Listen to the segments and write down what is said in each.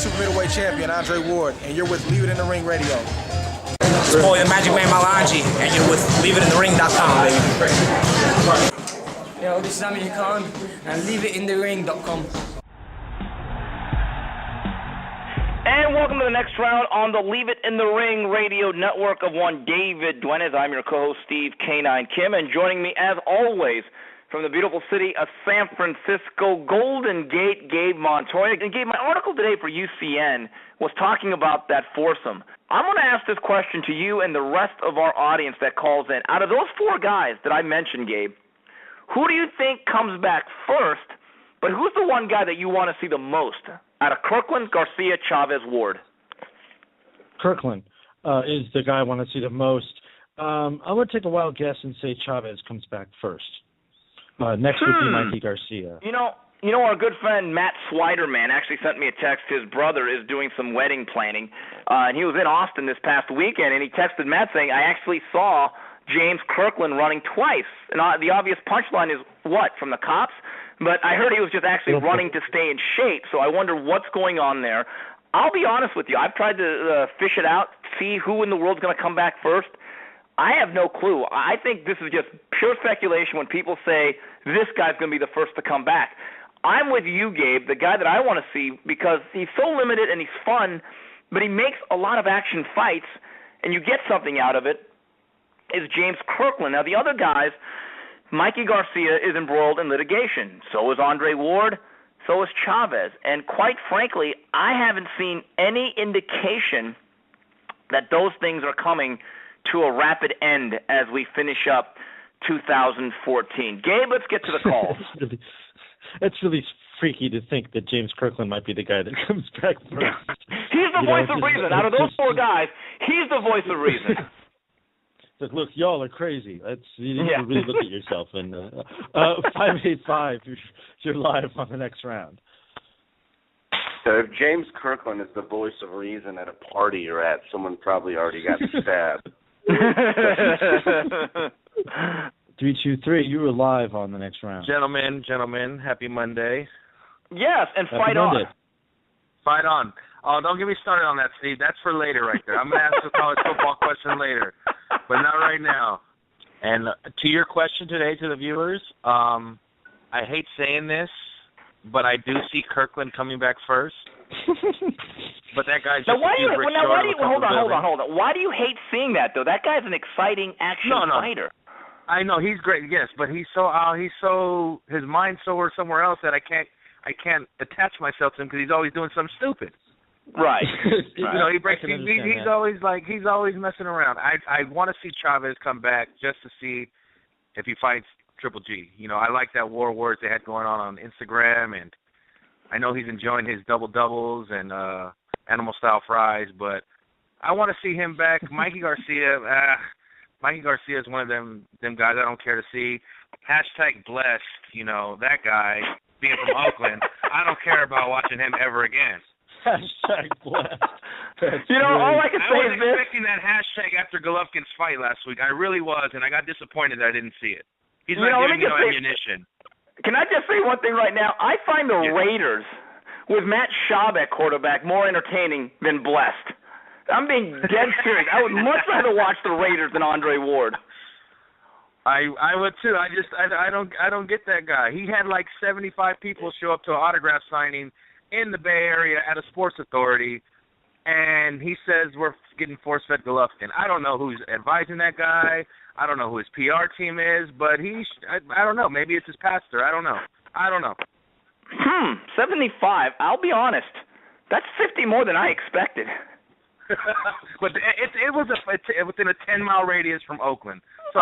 super middleweight champion, Andre Ward, and you're with Leave It in the Ring Radio. It's boy, the Magic Man Malachi, and you're with LeaveItInTheRing.com, baby. Yo, this is Amir Khan, and LeaveItInTheRing.com. And welcome to the next round on the Leave It in the Ring radio network of one David Duenas. I'm your co-host, Steve K9 Kim, and joining me, as always, from the beautiful city of San Francisco, Golden Gate, Gabe Montoya. And Gabe, my article today for UCN was talking about that foursome. I'm going to ask this question to you and the rest of our audience that calls in. Out of those four guys that I mentioned, Gabe, who do you think comes back first, but who's the one guy that you want to see the most out of Kirkland, Garcia, Chavez, Ward? Kirkland is the guy I want to see the most. I'm going to take a wild guess and say Chavez comes back first. Next would be Mikey Garcia. You know, our good friend Matt Swiderman actually sent me a text. His brother is doing some wedding planning, and he was in Austin this past weekend, and he texted Matt saying, I actually saw James Kirkland running twice. And the obvious punchline is what, from the cops? But I heard he was just actually running to stay in shape, so I wonder what's going on there. I'll be honest with you. I've tried to fish it out, see who in the world's going to come back first. I have no clue. I think this is just pure speculation when people say this guy's going to be the first to come back. I'm with you, Gabe, the guy that I want to see, because he's so limited and he's fun, but he makes a lot of action fights, and you get something out of it, is James Kirkland. Now, the other guys, Mikey Garcia is embroiled in litigation. So is Andre Ward. So is Chavez. And quite frankly, I haven't seen any indication that those things are coming to a rapid end as we finish up 2014. Gabe, let's get to the calls. It's really freaky to think that James Kirkland might be the guy that comes back first. He's the voice of reason. Out of those four guys, he's the voice of reason. Look, y'all are crazy. You need to really look at yourself. And 585, you're live on the next round. So if James Kirkland is the voice of reason at a party you're at, someone probably already got stabbed. 323, you were live on the next round. Gentlemen, happy Monday. Yes, and happy fight Monday. on. Fight on. Oh, don't get me started on that, Steve. That's for later right there. I'm going to ask a college football question later, but not right now. And to your question today to the viewers, I hate saying this, but I do see Kirkland coming back first. But that guy's just hold on. Why do you hate seeing that, though? That guy's an exciting action fighter. I know he's great, yes, but his mind's somewhere else that I can't attach myself to him because he's always doing something stupid. Right. You know, he's always messing around. I want to see Chavez come back just to see if he fights Triple G. You know, I like that war words they had going on Instagram, and I know he's enjoying his double-doubles and animal-style fries, but I want to see him back. Mikey Garcia is one of them guys I don't care to see. #blessed, you know, that guy, being from Oakland, I don't care about watching him ever again. #blessed. All I can say is this. I was expecting that hashtag after Golovkin's fight last week. I really was, and I got disappointed that I didn't see it. He's not giving me no ammunition. Can I just say one thing right now? I find the Raiders with Matt Schaub at quarterback more entertaining than Blessed. I'm being dead serious. I would much rather watch the Raiders than Andre Ward. I would too. I don't get that guy. He had like 75 people show up to an autograph signing in the Bay Area at a sports authority, and he says we're getting force-fed Golovkin. I don't know who's advising that guy. I don't know who his PR team is, but I don't know. Maybe it's his pastor. I don't know. 75. I'll be honest. That's 50 more than I expected. But it was within a 10-mile radius from Oakland. So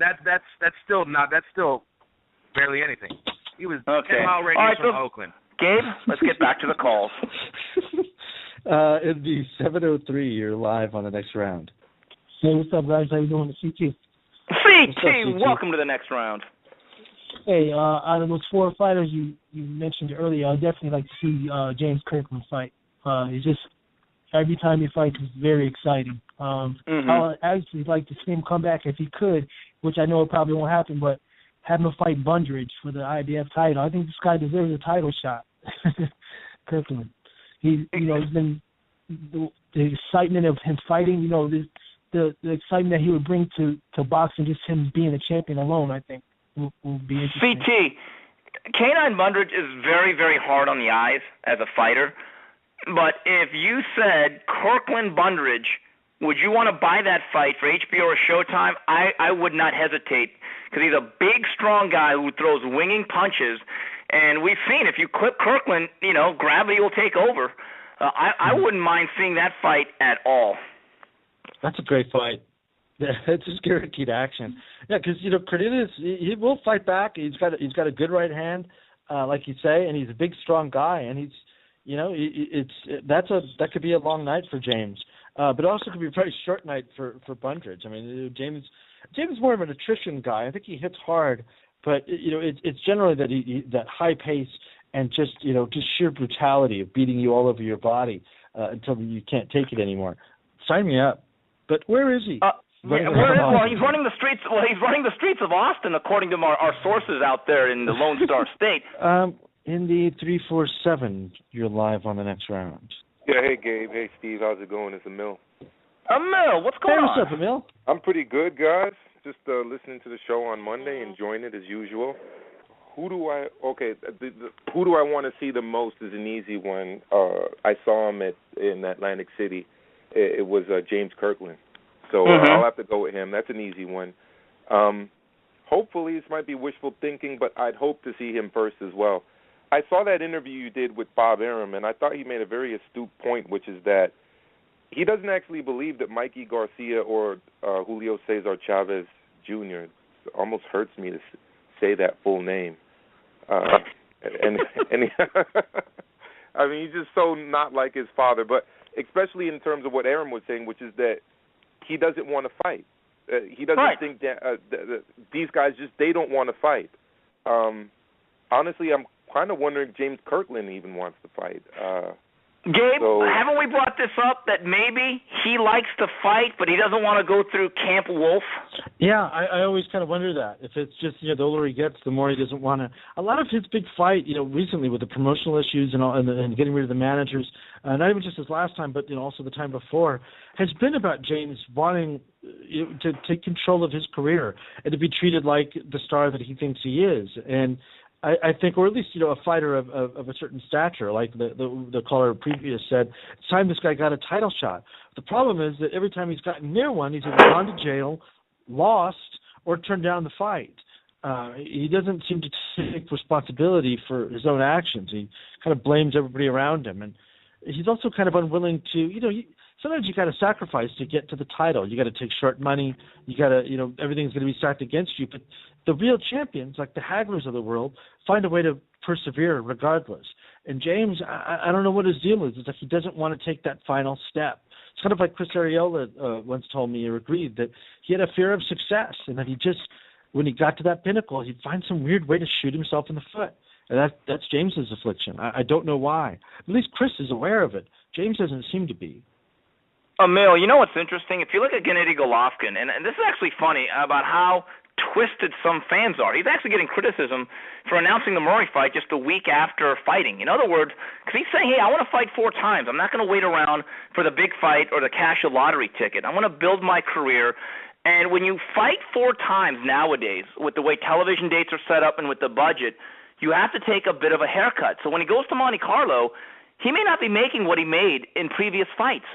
that's still barely anything. He was 10-mile radius from Oakland. Gabe, let's get back to the calls. It'd be 703. You're live on the next round. Hey, what's up, guys? How you doing? CT. CT, welcome to the next round. Hey, out of those four fighters you mentioned earlier, I'd definitely like to see James Kirkland fight. It's just every time he fights, it's very exciting. I'd actually like to see him come back if he could, which I know it probably won't happen, but have him fight Bundridge for the IBF title. I think this guy deserves a title shot. Kirkland. he's been the excitement of him fighting. The excitement that he would bring to boxing, just him being a champion alone, I think will be interesting. CT, Canine Bundridge is very, very hard on the eyes as a fighter. But if you said Kirkland Bundridge, would you want to buy that fight for HBO or Showtime? I would not hesitate, because he's a big, strong guy who throws winging punches. And we've seen if you clip Kirkland, gravity will take over. I wouldn't mind seeing that fight at all. That's a great fight. It's just guaranteed action. Yeah, because Cornelius, he will fight back. He's got a good right hand, like you say, and he's a big, strong guy. And he's, that could be a long night for James, but it also could be a very short night for Bundridge. I mean, James is more of an attrition guy. I think he hits hard, but it's generally that high pace and just sheer brutality of beating you all over your body until you can't take it anymore. Sign me up. But where is he? He's running the streets. Well, he's running the streets of Austin, according to our sources out there in the Lone Star State. In the 347, you're live on the next round. Yeah, hey Gabe, hey Steve, how's it going? It's Emil. Emil, what's going on? What's up, Emil? I'm pretty good, guys. Just listening to the show on Monday, enjoying it as usual. Who do I want to see the most is an easy one. I saw him in Atlantic City. It was James Kirkland. So I'll have to go with him. That's an easy one. Hopefully, this might be wishful thinking, but I'd hope to see him first as well. I saw that interview you did with Bob Arum, and I thought he made a very astute point, which is that he doesn't actually believe that Mikey Garcia or Julio Cesar Chavez Jr. It almost hurts me to say that full name. And I mean, he's just so not like his father, but especially in terms of what Arum was saying, which is that he doesn't want to fight. He doesn't think that these guys they don't want to fight. Honestly, I'm kind of wondering if James Kirkland even wants to fight. Gabe, haven't we brought this up that maybe he likes to fight, but he doesn't want to go through Camp Wolf? Yeah, I always kind of wonder that. If it's just, the older he gets, the more he doesn't want to. A lot of his big fight, recently with the promotional issues and all, and getting rid of the managers, not even just his last time, but also the time before, has been about James wanting to take control of his career and to be treated like the star that he thinks he is. And I think, or at least, a fighter of a certain stature, like the caller previous said, it's time this guy got a title shot. The problem is that every time he's gotten near one, he's either gone to jail, lost, or turned down the fight. He doesn't seem to take responsibility for his own actions. He kind of blames everybody around him. And he's also kind of unwilling to, sometimes you got to sacrifice to get to the title. You got to take short money. You got to, everything's going to be stacked against you. But the real champions, like the Haglers of the world, find a way to persevere regardless. And James, I don't know what his deal is. It's like he doesn't want to take that final step. It's kind of like Chris Arreola once told me, or agreed, that he had a fear of success, and that he just, when he got to that pinnacle, he'd find some weird way to shoot himself in the foot. And that's James's affliction. I don't know why. At least Chris is aware of it. James doesn't seem to be. Emil, what's interesting? If you look at Gennady Golovkin, and this is actually funny about how twisted some fans are. He's actually getting criticism for announcing the Murray fight just a week after fighting. In other words, because he's saying, hey, I want to fight 4 times. I'm not going to wait around for the big fight or the cash a lottery ticket. I want to build my career. And when you fight 4 times nowadays, with the way television dates are set up and with the budget, you have to take a bit of a haircut. So when he goes to Monte Carlo, he may not be making what he made in previous fights.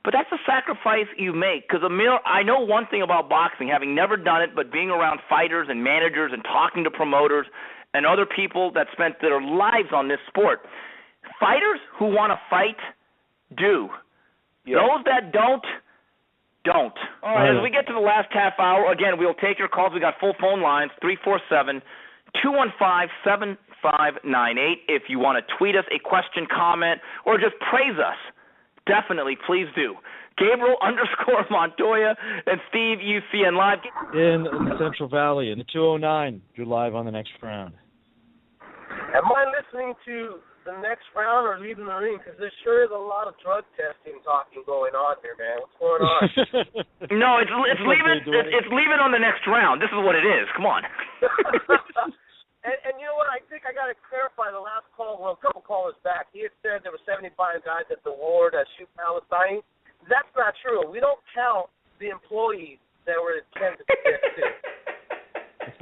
But that's a sacrifice you make. Because, Emil, I know one thing about boxing, having never done it, but being around fighters and managers and talking to promoters and other people that spent their lives on this sport. Fighters who want to fight do. Yeah. Those that don't. All right, as we get to the last half hour, again, we'll take your calls. We got full phone lines, 347-215-7598. If you want to tweet us a question, comment, or just praise us, definitely, please do. Gabriel_Montoya and Steve UCN Live. In the Central Valley, in the 209, you're live on the next round. Am I listening to the next round or leaving the ring? Because there sure is a lot of drug testing talking going on here, man. What's going on? No, it's leave it on the next round. This is what it is. Come on. And you know what? I think I got got to clarify the last call. Well, a couple callers back, he had said there were 75 guys at the ward at Shoot Palestine. That's not true. We don't count the employees that were at Kansas City.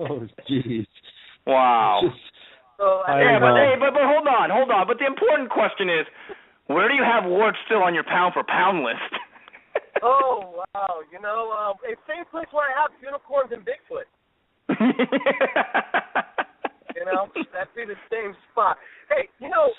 Oh, jeez. Wow. So, but hold on. But the important question is, where do you have Ward still on your pound-for-pound list? Oh, wow. You know, it's the same place where I have unicorns and Bigfoot. You know, that'd be the same spot. Hey, you know,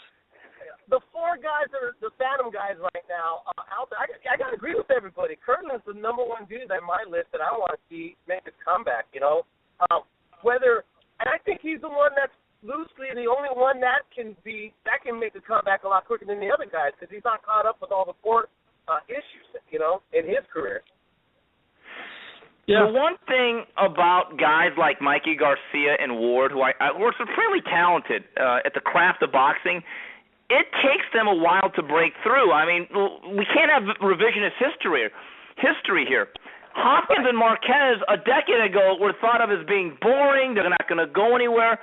the four guys that are the Phantom guys right now out there, I got to agree with everybody. Kirkland's the number one dude on my list that I want to see make a comeback, you know. And I think he's the one that's loosely the only one that can make a comeback a lot quicker than the other guys because he's not caught up with all the court issues, you know, in his career. Yeah. The one thing about guys like Mikey Garcia and Ward, who are supremely talented at the craft of boxing, it takes them a while to break through. I mean, we can't have revisionist history here. Hopkins and Marquez a decade ago were thought of as being boring. They're not going to go anywhere.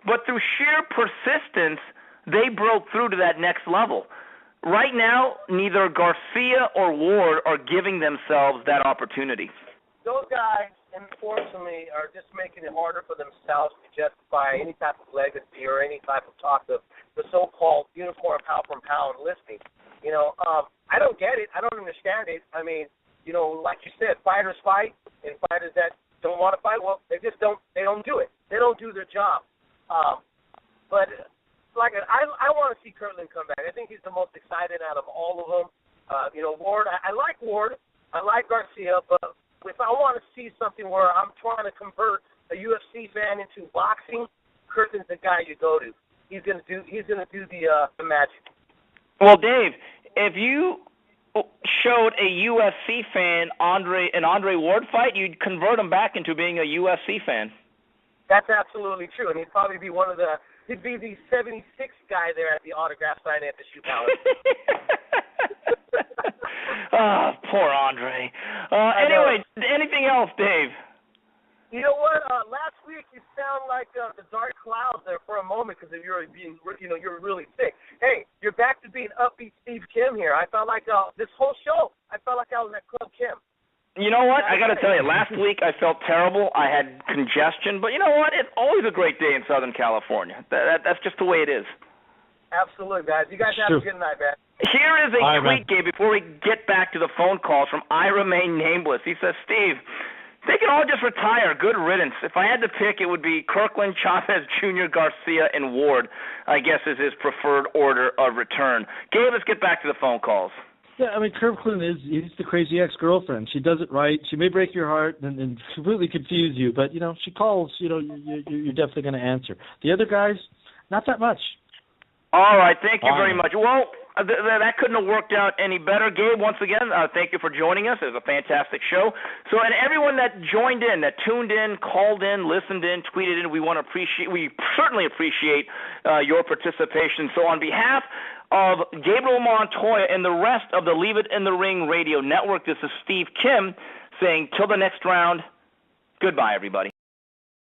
But through sheer persistence, they broke through to that next level. Right now, neither Garcia or Ward are giving themselves that opportunity. Those guys, unfortunately, are just making it harder for themselves to justify any type of legacy or any type of talk of the so-called unicorn pound-for-pound listing. You know, I don't get it. I don't understand it. I mean, you know, like you said, fighters fight, and fighters that don't want to fight, well, they don't do it. They don't do their job. But like I want to see Kirkland come back. I think he's the most excited out of all of them. You know, Ward, I like Ward. I like Garcia, but if I want to see something where I'm trying to convert a UFC fan into boxing, Kirkland's the guy you go to. He's gonna do the magic. Well, Dave, if you showed a UFC fan an Andre Ward fight, you'd convert him back into being a UFC fan. That's absolutely true, and he'd probably be he'd be the 76th guy there at the autograph signing at the Shoe Palace. Poor Andre. Anyway, anything else, Dave? You know what? Last week you sound like the dark clouds there for a moment because you were really sick. Hey, you're back to being upbeat Steve Kim here. I felt like this whole show, I felt like I was at Club Kim. You know what? I got to tell you, last week I felt terrible. I had congestion, but you know what? It's always a great day in Southern California. That's just the way it is. Absolutely, guys. You guys have a good night, man. Here is a tweet, Gabe, before we get back to the phone calls from I Remain Nameless. He says, Steve, they can all just retire. Good riddance. If I had to pick, it would be Kirkland, Chavez Jr., Garcia, and Ward, I guess, is his preferred order of return. Gabe, let's get back to the phone calls. Yeah, I mean, Kirkland he's the crazy ex-girlfriend. She does it right. She may break your heart and completely confuse you, but, you know, she calls, you know, you're definitely going to answer. The other guys, not that much. All right, thank you very much. Well, that couldn't have worked out any better. Gabe, once again, thank you for joining us. It was a fantastic show. So, and everyone that joined in, that tuned in, called in, listened in, tweeted in, we certainly appreciate your participation. So on behalf of Gabriel Montoya and the rest of the Leave It in the Ring radio network, this is Steve Kim saying till the next round, goodbye, everybody.